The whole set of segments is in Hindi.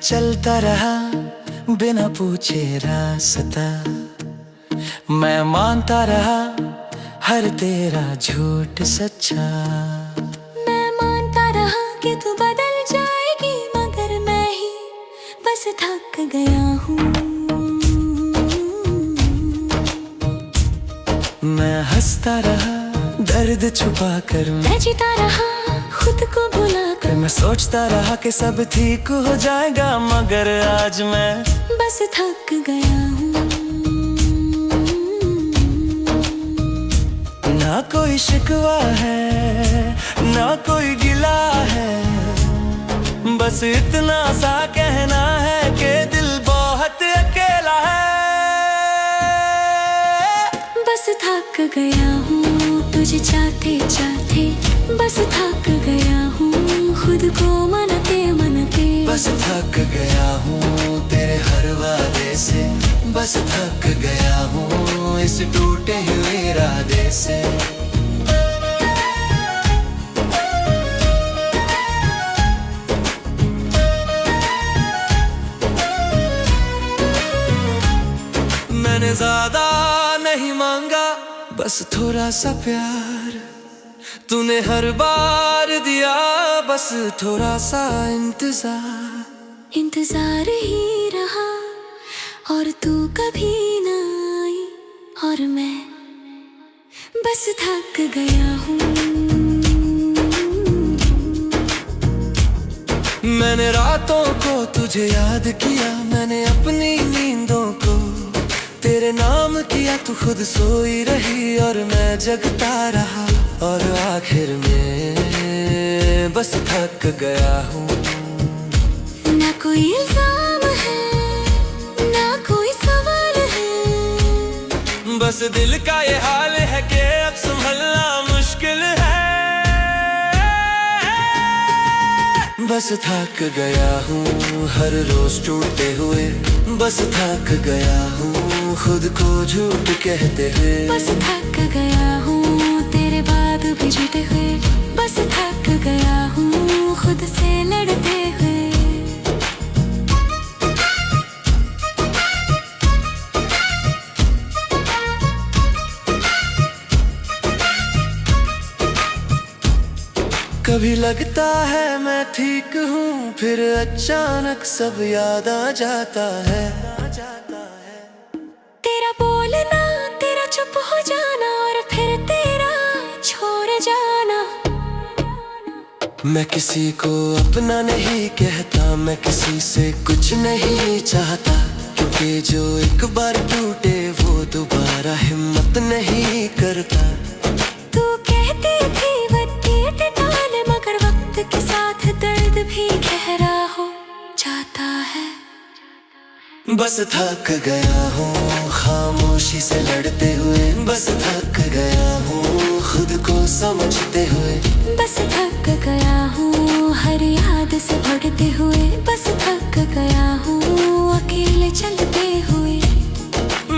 चलता रहा बिना पूछे रास्ता, मैं मानता रहा हर तेरा झूठ सच्चा। मैं मानता रहा कि तू बदल जाएगी, मगर मैं ही बस थक गया हूँ। मैं हंसता रहा दर्द छुपा कर, मैं जीता रहा खुद को भुला कर। मैं सोचता रहा कि सब ठीक हो जाएगा, मगर आज मैं बस थक गया हूँ। ना कोई शिकवा है ना कोई गिला है, बस इतना सा कहना है कि दिल बहुत अकेला है। बस थक गया हूँ तुझे चाहते चाहते, बस थक गया हूँ खुद को मनते मनते। बस थक गया हूँ तेरे हर वादे से, बस थक गया हूँ इस टूटे हुए इरादे से। मैंने ज्यादा नहीं मांगा, बस थोड़ा सा प्यार तूने हर बार दिया, बस थोड़ा सा इंतजार। इंतजार ही रहा और तू कभी ना आई, और मैं बस थक गया हूँ। मैंने रातों को तुझे याद किया, मैंने अपनी नींदों को तेरे नाम किया। तू खुद सोई रही और मैं जगता रहा, और आखिर में बस थक गया हूँ। ना कोई इल्जाम है ना कोई सवाल है, बस दिल का ये हाल है कि अब संभलना मुश्किल है। बस थक गया हूँ हर रोज टूटते हुए, बस थक गया हूँ खुद को झूठ कहते हुए। बस थक गया हूँ तेरे बाद भी जीते हुए, बस थक गया हूँ खुद से लड़ते हुए। कभी लगता है मैं ठीक हूँ, फिर अचानक सब याद आ जाता है। तेरा बोलना तेरा चुप हो जाना और फिर तेरा छोड़ जाना। मैं किसी को अपना नहीं कहता, मैं किसी से कुछ नहीं चाहता, क्योंकि जो एक बार टूटे वो दोबारा हिम्मत नहीं करता। तू कहती थी वक्त टाल, मगर वक्त के साथ दर्द भी गहरा हो जाता है। बस थक गया हूँ खामोशी से लड़ते हुए, बस थक गया हूँ खुद को समझते हुए। बस थक गया हूँ हर याद से भटकते हुए, बस थक गया हूँ अकेले चलते हुए।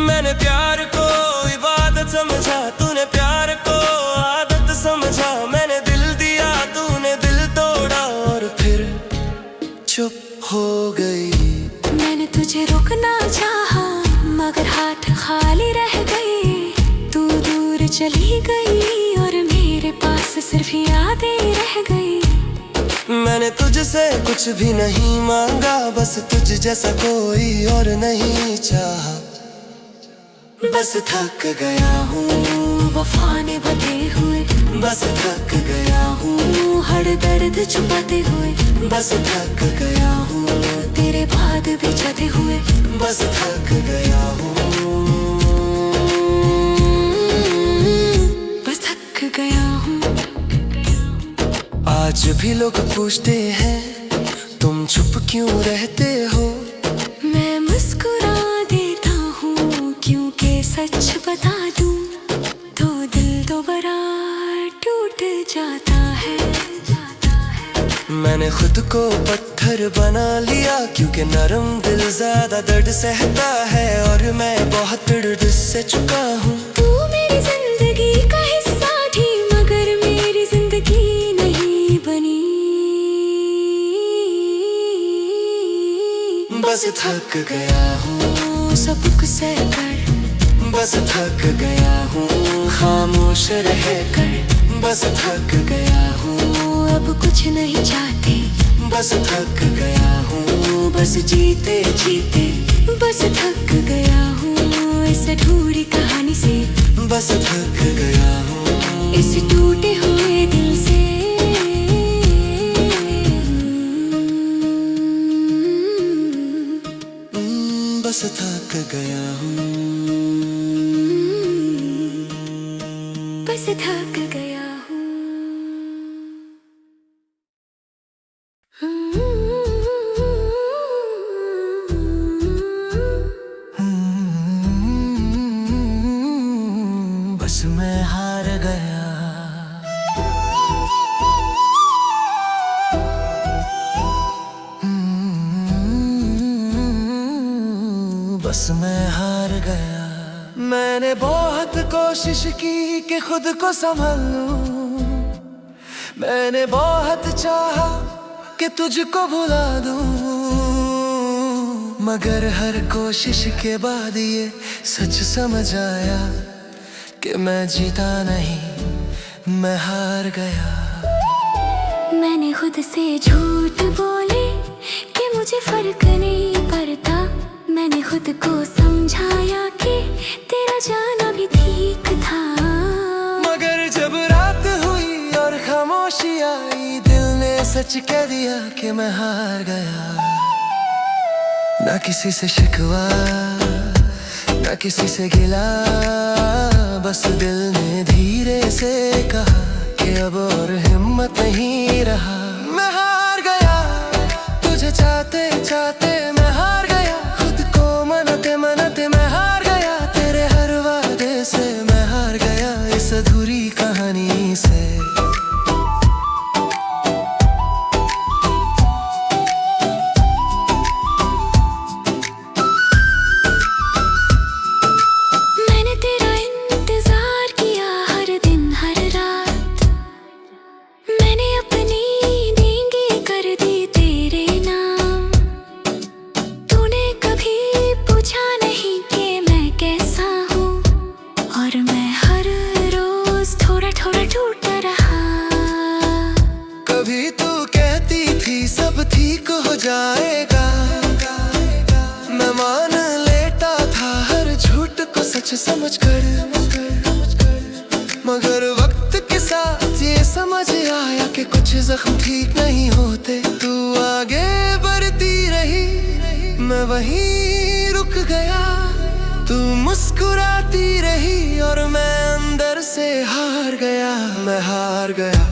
मैंने प्यार को इबादत समझा, तूने प्यार को आदत समझा। मैंने दिल दिया तूने दिल तोड़ा, और फिर चुप हो गई। मैंने तुझे रोकना चाहा, मगर हाथ खाली रह गए। तू दूर चली गई और मेरे पास सिर्फ यादें रह गई। मैंने तुझसे कुछ भी नहीं मांगा, बस तुझ जैसा कोई और नहीं चाहा। बस थक गया हूँ वफा निभाते हुए, बस थक गया हूँ हर दर्द छुपाते हुए। बस थक गया हूँ तेरे बाद भी जाते हुए, बस थक गया हूँ। बस थक गया हूँ। आज भी लोग पूछते हैं तुम चुप क्यों रहते हो, मैं मुस्कुरा देता हूँ क्योंकि सच बता दूँ तो दिल दोबारा टूट जाता है। मैंने खुद को पत्थर बना लिया, क्योंकि नरम दिल ज्यादा दर्द सहता है, और मैं बहुत दर्द से चुका हूँ। तू मेरी जिंदगी का हिस्सा थी, मगर मेरी जिंदगी नहीं बनी। बस थक गया हूँ सबक सहकर, बस थक गया हूँ खामोश रह कर, बस थक गया हूँ अब कुछ नहीं चाहते, बस थक गया हूँ बस जीते जीते, बस थक गया हूँ इस अधूरी कहानी से, बस थक गया हूँ इस टूटे हुए दिल से। बस थक गया हूँ, बस थक गया हूँ। बस मैं हार गया, बस मैं हार गया। मैंने बहुत कोशिश की कि खुद को संभाल लूं, मैंने बहुत चाहा कि तुझको भुला दूं, मगर हर कोशिश के बाद ये सच समझ आया कि मैं जीता नहीं, मैं हार गया। मैंने खुद से झूठ बोले कि मुझे फर्क नहीं पड़ता, मैंने खुद को समझाया कि तेरा जाना भी ठीक था, मगर जब रात हुई और खामोशी आई, दिल ने सच कह दिया कि मैं हार गया। ना किसी से शिकवा, ना किसी से गिला, बस दिल ने धीरे से कहा कि अब और हिम्मत नहीं रहा। मैं हार गया, तुझे चाहते चाहते मैं हार गया, खुद को मनाते मनाते मैं हार गया, तेरे हर वादे से मैं हार गया, इस अधूरी कहानी से। मैंने तेरा इंतजार किया हर दिन हर रात, मैंने अपनी नींगे कर दी तेरे नाम, तूने कभी पूछा नहीं कि मैं कैसा हूँ, और मैं हर रोज थोड़ा थोड़ा टूटा रहा। कभी तू कहती थी सब ठीक हो जाएगा, मैं मान लेता था हर झूठ को सच समझकर, मगर वक्त के साथ ये समझ आया कि कुछ जख्म ठीक नहीं होते। तू आगे बढ़ती रही, मैं वहीं रुक गया, तू मुस्कुराती रही और मैं अंदर से हार गया। मैं हार गया,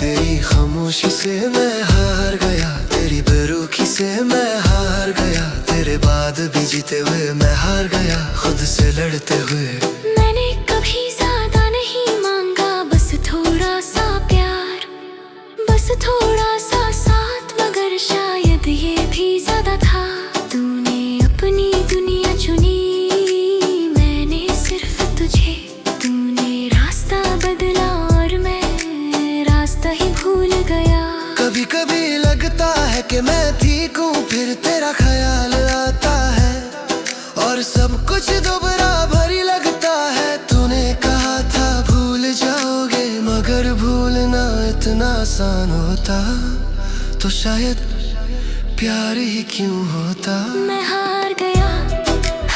तेरी खामोशी से मैं हार गया, तेरी बेरुखी से मैं हार गया, तेरे बाद भी जीते हुए मैं हार गया, खुद से लड़ते हुए। मैंने कभी ज्यादा नहीं मांगा, बस थोड़ा सा प्यार, बस थोड़ा सा साथ, मगर शायद ये भी ज्यादा था। तूने अपनी दुनिया चुनी, मैंने सिर्फ तुझे, तूने रास्ता बदला और मैं रास्ता ही भूल गया। कभी कभी लगता है कि मैं ठीक हूँ, फिर तेरा ख्याल आता है और सब कुछ दोबारा भरी लगता है। तूने कहा था भूल जाओगे, मगर भूलना इतना आसान होता तो शायद प्यार ही क्यों होता। मैं हार गया,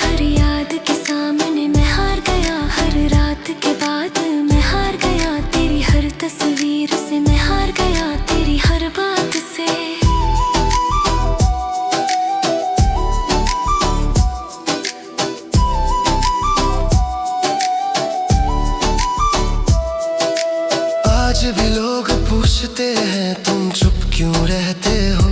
हर याद के सामने मैं हार गया, हर रात के बाद मैं हार गया, तेरी हर तस्वीर से मैं हार गया, तेरी हर बात से। आज भी लोग पूछते हैं तुम चुप क्यों रहते हो,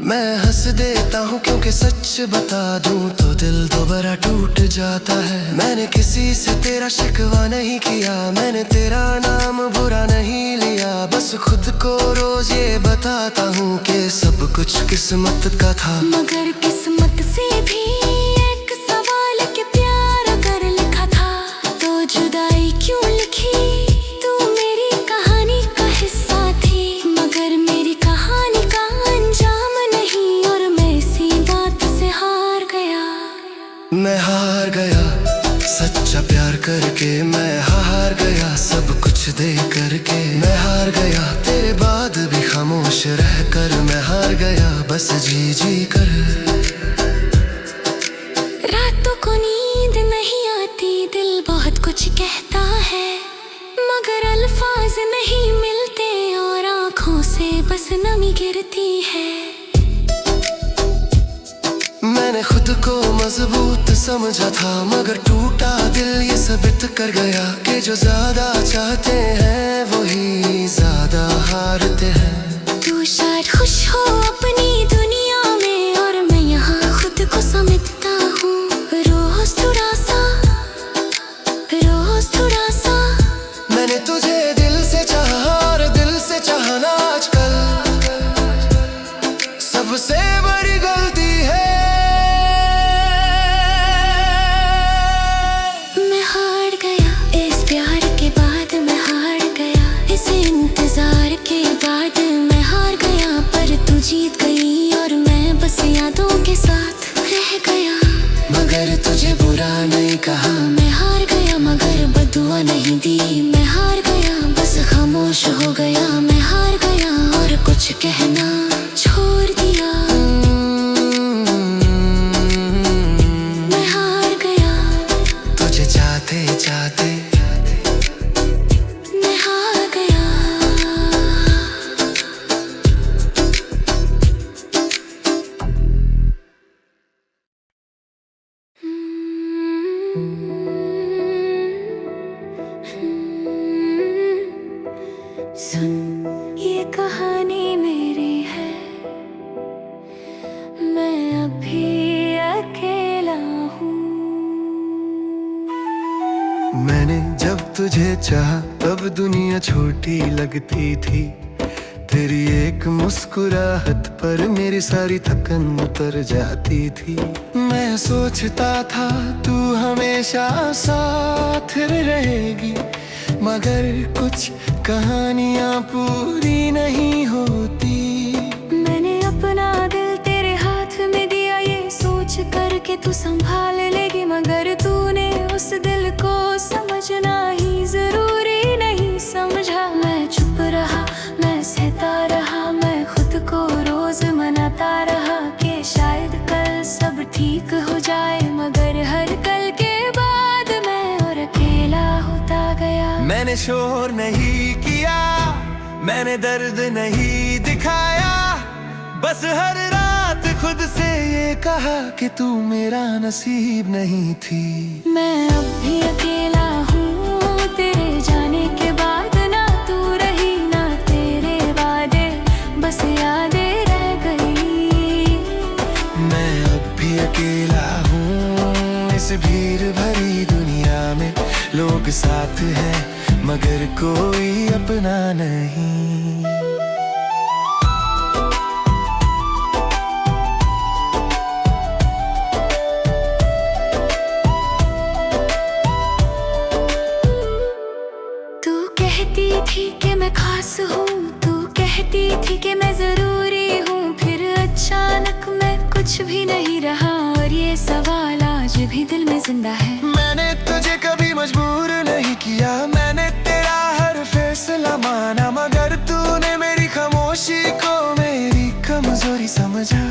मैं हंस देता हूँ क्योंकि सच बता दूँ तो दिल दोबारा टूट जाता है। मैंने किसी से तेरा शिकवा नहीं किया, मैंने तेरा नाम बुरा नहीं लिया, बस खुद को रोज ये बताता हूँ कि सब कुछ किस्मत का था। मगर किस्मत से भी एक सवाल के प्यार अगर लिखा था तो जुदाई क्यों लिखी, तू मेरी कहानी का हिस्सा थी, मगर मेरी कहानी का अंजाम नहीं, और मैं इसी बात मैं हार गया सच्चा प्यार करके, मैं हार गया सब कुछ दे करके। मैं हार गया तेरे बाद भी खामोश रह कर, मैं हार गया बस जी जी कर। रातों को नींद नहीं आती, दिल बहुत कुछ कहता है, मगर अल्फाज नहीं मिलते और आँखों से बस नमी गिरती है। मैंने खुद को मजबूत समझा था, मगर टूटा दिल ये साबित कर गया कि जो ज्यादा चाहते हैं वही ज्यादा हारते हैं। तू शायद खुश हो अपनी दुनिया में और मैं यहाँ खुद को समेटता हूँ। रोज थोड़ा सा मैंने तुझे दिल से चाहा और दिल से चाहना आजकल सबसे बड़ी गलती है। मैं हार गया इस प्यार के बाद, मैं हार गया इस इंतजार के बाद। मैं हार गया पर तू जीत गई और मैं बस यादों के साथ रह गया। मगर तुझे बुरा नहीं कहा, मैं हार गया मगर बदुआ नहीं दी। मैं हार गया बस खामोश हो गया, मैं हार गया और कुछ कहना छोड़ दिया। मैं हार गया तुझे चाहते चाहते मैं हार गया। सुन ये कहानी मेरी है, मैं अभी अकेला हूँ। मैंने जब तुझे चाहा तब दुनिया छोटी लगती थी, तेरी एक मुस्कुराहट पर मेरी सारी थकन उतर जाती थी। मैं सोचता था तू हमेशा साथ रहेगी, मगर कुछ कहानियां पूरी नहीं होती। मैंने अपना दिल तेरे हाथ में दिया ये सोच कर के तू संभाल लेगी, मगर तूने उस दिल को समझना ही जरूरी नहीं समझा। मैं चुप रहा, मैं सहता रहा, मैं खुद को रोज मनाता रहा कि शायद कल सब ठीक हो जाए, मगर हर कल के बाद मैं और अकेला होता गया। मैंने शोर नहीं किया, मैंने दर्द नहीं दिखाया, बस हर रात खुद से ये कहा कि तू मेरा नसीब नहीं थी। मैं अब भी अकेला हूँ तेरे जाने के बाद, ना तू रही ना तेरे वादे, बस यादें रह गई। मैं अब भी अकेला हूँ इस भीड़ भरी दुनिया में, लोग साथ हैं मगर कोई अपना नहीं। तू कहती थी कि मैं खास हूँ, तू कहती थी कि मैं जरूरी हूँ, फिर अचानक मैं कुछ भी नहीं रहा और ये सवाल आज भी दिल में जिंदा है। मैंने तुझे कभी मजबूर नहीं किया, मैंने तेरा हर फैसला माना, मगर तूने मेरी खामोशी को मेरी कमजोरी समझा।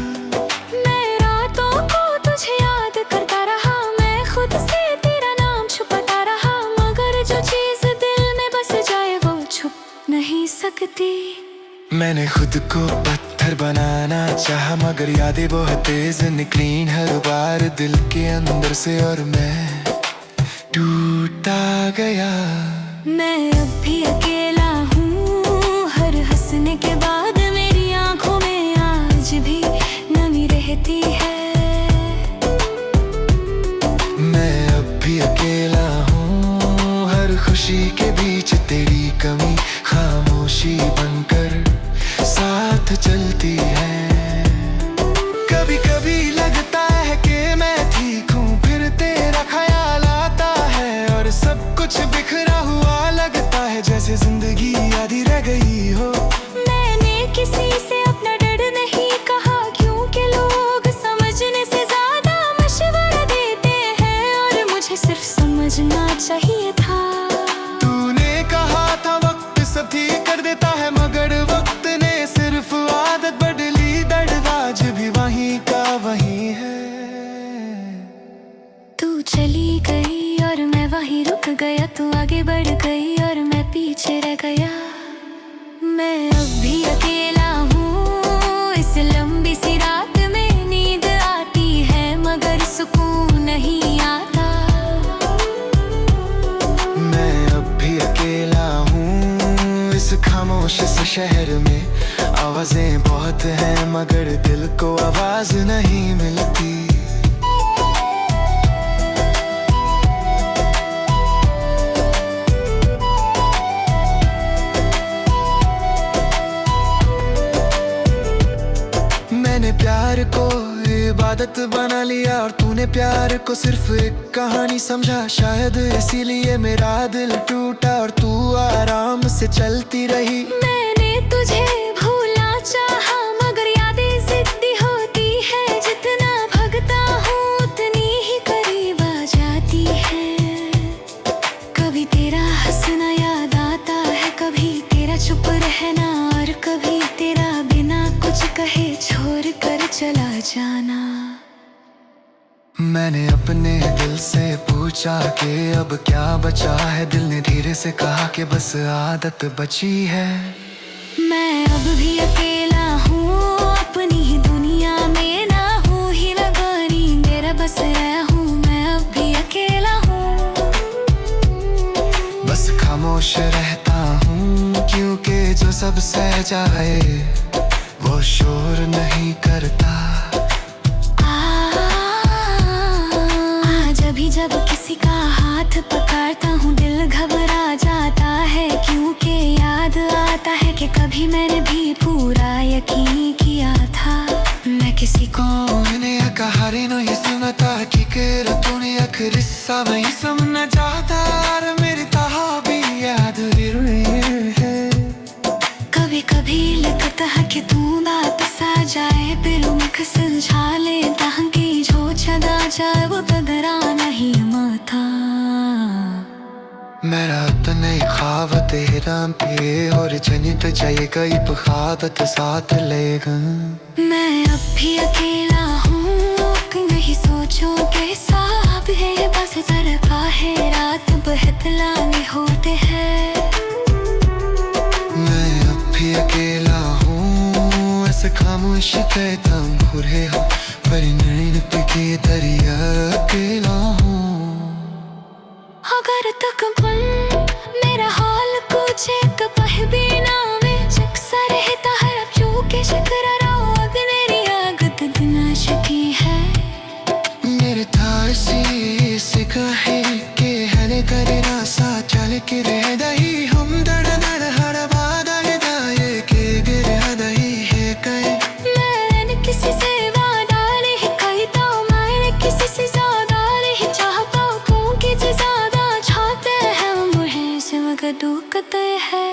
मैं रातों को तुझे याद करता रहा, मैं खुद से तेरा नाम छुपाता रहा, मगर जो चीज दिल में बस जाए वो छुप नहीं सकती। मैंने खुद को पत्थर बनाना चाहा, मगर यादें बहुत तेज निकली हर बार दिल के अंदर से और मैं टूटा गया। मैं अब भी अकेला हूँ, हर हंसने के बाद मेरी आंखों में आज भी नमी रहती है। मैं अब भी अकेला हूँ, हर खुशी के बीच तेरी कमी खामोशी बनकर साथ चलती है। कभी कभी लगता है कि मैं ठीक हूँ, फिर तेरा ख्याल आता है और सब कुछ बिखरा हुआ लगता है, जैसे जिंदगी आधी रह गई हो। मैंने किसी से अपना डर नहीं कहा, क्योंकि लोग समझने से ज्यादा मशवरा देते समझना चाहिए था। तूने कहा था वक्त सब ठीक कर देता है, मगर वक्त ने सिर्फ आदत बदली, दर्द आज भी वहीं का वहीं है। तू चली गई और मैं वहीं रुक गया, तू आगे बढ़ गई और मैं पीछे रह गया। मैं अब भी अकेला हूँ इस लंबी सी रात में, नींद आती है मगर सुकून नहीं आता। मैं अब भी अकेला हूँ इस खामोश से शहर में, आवाजें बहुत हैं मगर दिल को आवाज नहीं मिलती। मैंने प्यार को इबादत बना लिया और तूने प्यार को सिर्फ एक कहानी समझा, शायद इसीलिए मेरा दिल टूटा और तू आराम से चलती रही। मैंने तुझे भूलना चाहा मगर यादें जिद्दी होती है, जितना भगता हूँ उतनी ही करीब आ जाती है। कभी तेरा हंसना याद आता है, कभी तेरा चुप रहना और कभी तेरा बिना कुछ कहे छोड़ कर चला जाना। मैंने अपने दिल से पूछा कि अब क्या बचा है, दिल ने धीरे से कहा कि बस आदत बची है। मैं अब भी अकेला हूँ अपनी ही दुनिया में, ना हूँ ही लगानी मेरा बस हूँ, मैं अब भी अकेला हूँ। बस खामोश रहता हूँ क्योंकि जो सब सह जाए वो शोर नहीं करता। जब किसी का हाथ पकड़ता हूँ दिल घबरा जाता है, क्योंकि याद आता है कि कभी मैंने भी पूरा यकीन किया था। मैं किसी को मैंने कहानी नहीं सुनता कि कर तूने अखरिस्सा नहीं सुनना चाहता, और मेरी तहा भी याद है। कभी कभी लगता है कि तू बात सा जाए, दिलों में सुलझा लेता हूँ कि जो छदा जाए वो बदरा नहीं माथा। मेरा तने ख्वाब तेरा पे और जनित जाएगा ये बखादत साथ लेगा। मैं अब भी अकेला हूँ नहीं सोचो के साहब है, बस तरफा है रात बहतलाने होते हैं। मैं अब भी अकेला हूँ ऐसे खामोश कहता हूँ रे हो, पर नैन पे के दरिया अकेला हूँ। अगर तक पल मेरा हाल कुछ एक पह बिना में चक्सा रहता है, अब चूके शकरा रो अग्नेरी आगत दिन शकी है। मेरे थारसी से कहे के हले करे रासा चल के रह दही, हम दड़ दड़ हर बादल दाए के गिर दही है कहे। मैंने किसी से वादा नहीं कही तो मैंने किसी से ज्यादा नहीं चाहता, क्योंकि जो ज्यादा चाहते हैं मुझे सिमक दुखते है।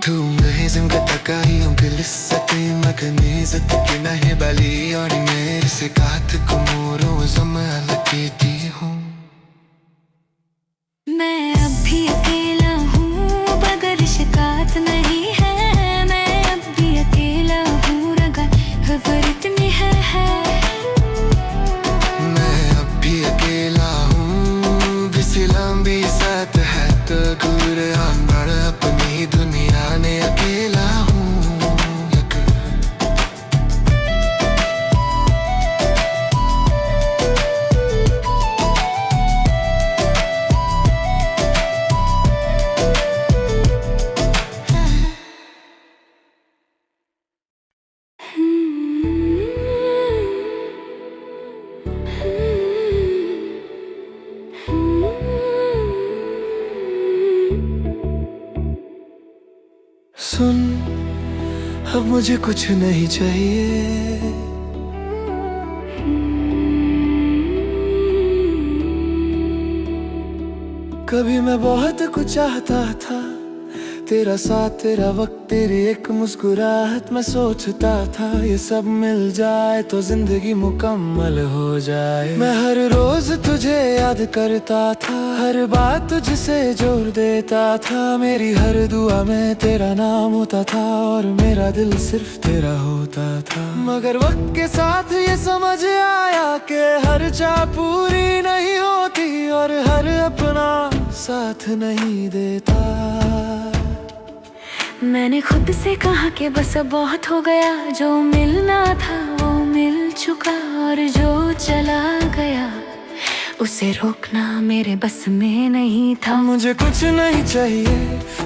tumbe zimgata kayong kilisat maganizat kinahe bali और मेरे से कात कुमोरो जमा लगती हूँ। मैं अब भी अकेला हूँ बगर शिकायत नहीं है, मैं अब भी अकेला हूँ रगा खबरत में है। मैं अब भी अकेला हूँ किसी लंबी साथ है तो दूर अंदर अपनी दुनिया ने अकेला हूँ। सुन अब मुझे कुछ नहीं चाहिए, कभी मैं बहुत कुछ चाहता था तेरा साथ, तेरा वक्त, तेरी एक मुस्कुराहट। मैं सोचता था ये सब मिल जाए तो जिंदगी मुकम्मल हो जाए। मैं हर रोज तुझे याद करता था, हर बात तुझसे जोड़ देता था। मेरी हर दुआ में तेरा नाम होता था और मेरा दिल सिर्फ तेरा होता था। मगर वक्त के साथ ये समझ आया कि हर चाह पूरी नहीं होती और हर अपना साथ नहीं देता। मैंने खुद से कहा कि बस अब बहुत हो गया, जो मिलना था वो मिल चुका और जो चला गया उसे रोकना मेरे बस में नहीं था। मुझे कुछ नहीं चाहिए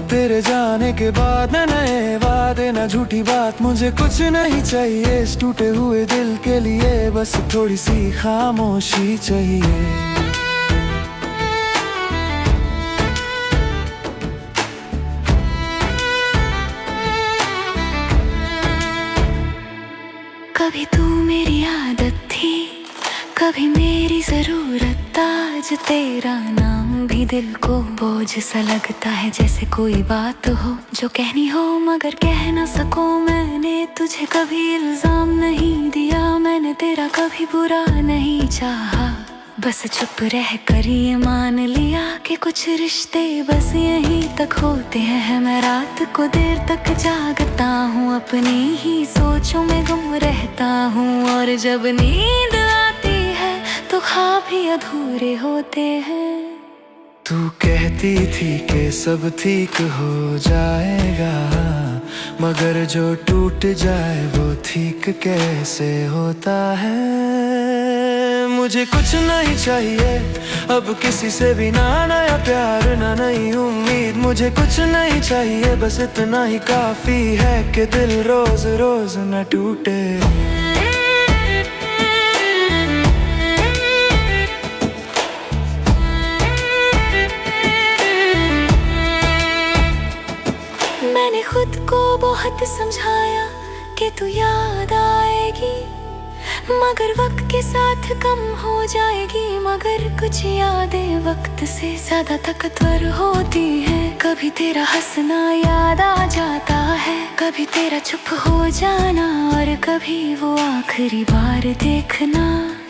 तेरे जाने के बाद, न नए वादे न झूठी बात। मुझे कुछ नहीं चाहिए इस टूटे हुए दिल के लिए, बस थोड़ी सी खामोशी चाहिए। कभी तू मेरी आदत थी, कभी मेरी जरूरत। आज तेरा नाम भी दिल को बोझ सा लगता है, जैसे कोई बात हो जो कहनी हो मगर कह ना सकूं। मैंने तुझे कभी इल्जाम नहीं दिया, मैंने तेरा कभी बुरा नहीं चाहा। बस चुप रह कर ये मान लिया कि कुछ रिश्ते बस यहीं तक होते हैं। मैं रात को देर तक जागता हूँ, अपनी ही सोचों में गुम रहता हूँ। और जब नींद आती है तो ख्वाब भी अधूरे होते हैं। तू कहती थी कि सब ठीक हो जाएगा, मगर जो टूट जाए वो ठीक कैसे होता है। मुझे कुछ नहीं चाहिए अब किसी से भी, ना नया प्यार ना नई उम्मीद। मुझे कुछ नहीं चाहिए बस इतना ही काफी है कि दिल रोज रोज न टूटे। मैंने खुद को बहुत समझाया कि तू याद आएगी, मगर वक्त के साथ कम हो जाएगी। मगर कुछ यादें वक्त से ज्यादा ताकतवर होती हैं। कभी तेरा हंसना याद आ जाता है, कभी तेरा चुप हो जाना, और कभी वो आखिरी बार देखना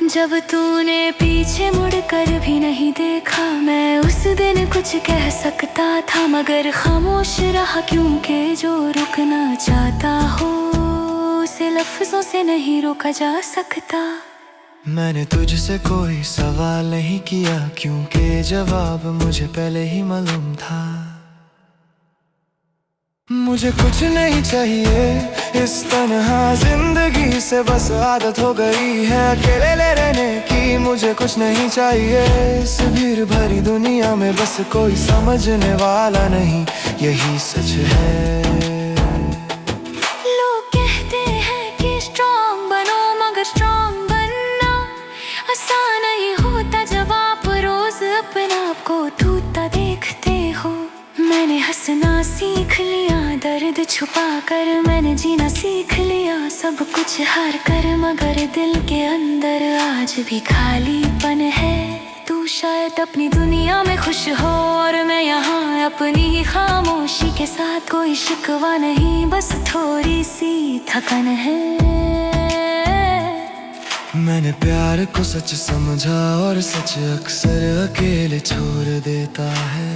जब तूने पीछे मुड़कर भी नहीं देखा। मैं उस दिन कुछ कह सकता था मगर खामोश रहा, क्योंकि जो रुकना चाहता हो उसे लफ्जों से नहीं रोका जा सकता। मैंने तुझसे कोई सवाल नहीं किया, क्योंकि जवाब मुझे पहले ही मालूम था। मुझे कुछ नहीं चाहिए इस तन्हा जिंदगी से, बस आदत हो गई है अकेले रहने की। मुझे कुछ नहीं चाहिए इस भीड़ भरी दुनिया में, बस कोई समझने वाला नहीं, यही सच है। लोग कहते हैं कि स्ट्रॉन्ग बनो, मगर स्ट्रॉन्ग बनना आसान नहीं होता जब आप रोज अपने आप को टूटता देखते हो। मैंने हंसना सीख लिया दर्द छुपा कर, मैंने जीना सीख लिया सब कुछ हार कर। मगर दिल के अंदर आज भी खालीपन है। तू शायद अपनी दुनिया में खुश हो और मैं यहाँ अपनी ही खामोशी के साथ। कोई शिकवा नहीं बस थोड़ी सी थकन है। मैंने प्यार को सच समझा और सच अक्सर अकेले छोड़ देता है।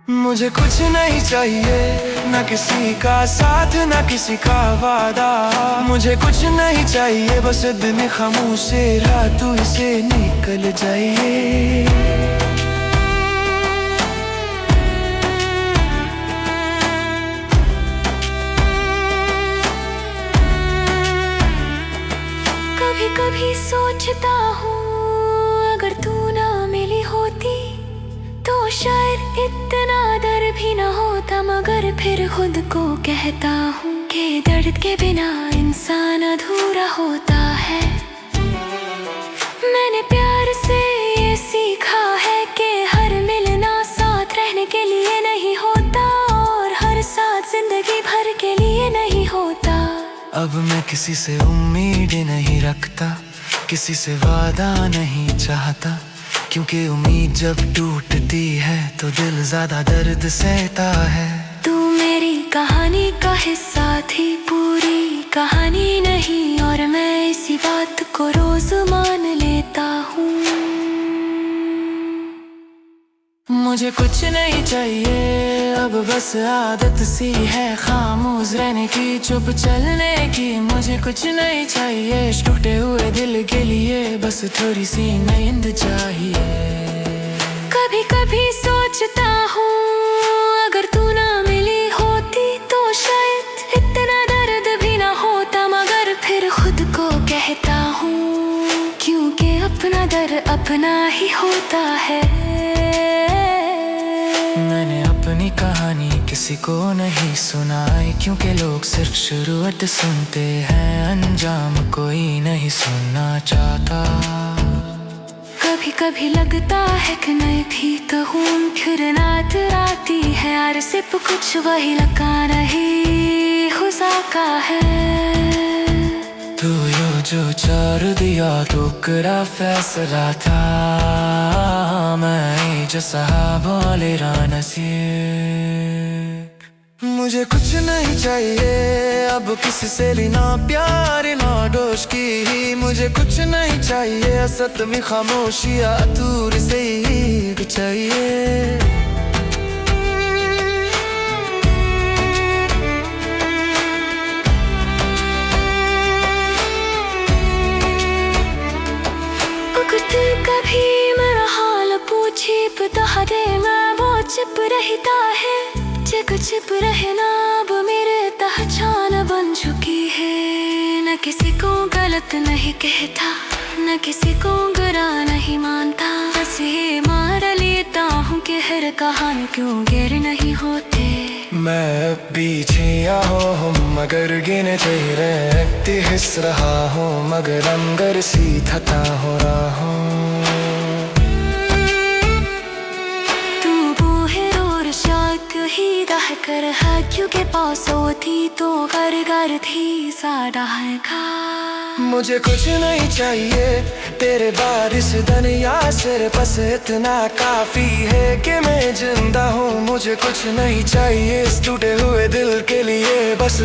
मुझे कुछ नहीं चाहिए, न किसी का साथ न किसी का वादा। मुझे कुछ नहीं चाहिए बस दिन खामोश से रातों से निकल जाइए। कभी कभी सोचता हूँ अगर तू ना मिली होती तो शायद इतना डर भी ना होता। मगर फिर खुद को कहता हूँ कि दर्द के बिना इंसान अधूरा होता है। मैंने प्यार से ये सीखा है कि हर मिलना साथ रहने के लिए नहीं होता, और हर साथ जिंदगी भर के लिए नहीं होता। अब मैं किसी से उम्मीद नहीं रखता, किसी से वादा नहीं चाहता। क्योंकि उम्मीद जब टूटती है तो दिल ज्यादा दर्द सहता है। तू मेरी कहानी का हिस्सा थी, पूरी कहानी नहीं, और मैं इसी बात को रोज मान लेता हूँ। मुझे कुछ नहीं चाहिए अब, बस आदत सी है खामोश रहने की, चुप चलने की। मुझे कुछ नहीं चाहिए टूटे हुए दिल के लिए, बस थोड़ी सी नींद चाहिए। कभी कभी सोचता हूँ अगर तू ना मिली होती तो शायद इतना दर्द भी ना होता, मगर फिर खुद को कहता हूँ क्योंकि अपना दर्द अपना ही होता है। मैंने अपनी कहानी किसी को नहीं सुनाई, क्योंकि लोग सिर्फ शुरुआत सुनते हैं, अंजाम कोई नहीं सुनना चाहता। कभी कभी लगता है कि मैं भी तो हूँ, फिर रात आती है यार, सिर्फ कुछ वही लगा नहीं खुदा का है। तू यो जो चार दिया टुकड़ा फैसला था, मैं जो साहब वाले नसीब। मुझे कुछ नहीं चाहिए अब किसी से लेना प्यार ना दोष की, मुझे कुछ नहीं चाहिए असत में खामोशिया दूर से ही चाहिए। कभी मेरा हाल पूछी बता दे, मैं वो चुप रहता है, जग चुप रहना अब मेरे पहचान बन चुकी है। न किसी को गलत नहीं कहता, न किसी को बुरा नहीं मानता, बस ये मान लेता हूँ कि हर कहानी क्यों गिर नहीं होते। मैं पीछे हूँ मगर गिनते रहते हिस रहा हूँ, मगर अंदर सी थता हो रहा हूँ। तू वो है और शायद ही रह कर है, क्योंकि पास होती तो घर घर थी सारा है खा। मुझे कुछ नहीं चाहिए तेरे बारिश दुनिया सिर बस इतना काफी है कि मैं जिंदा हूँ। मुझे कुछ नहीं चाहिए इस टूटे हुए दिल के लिए, बस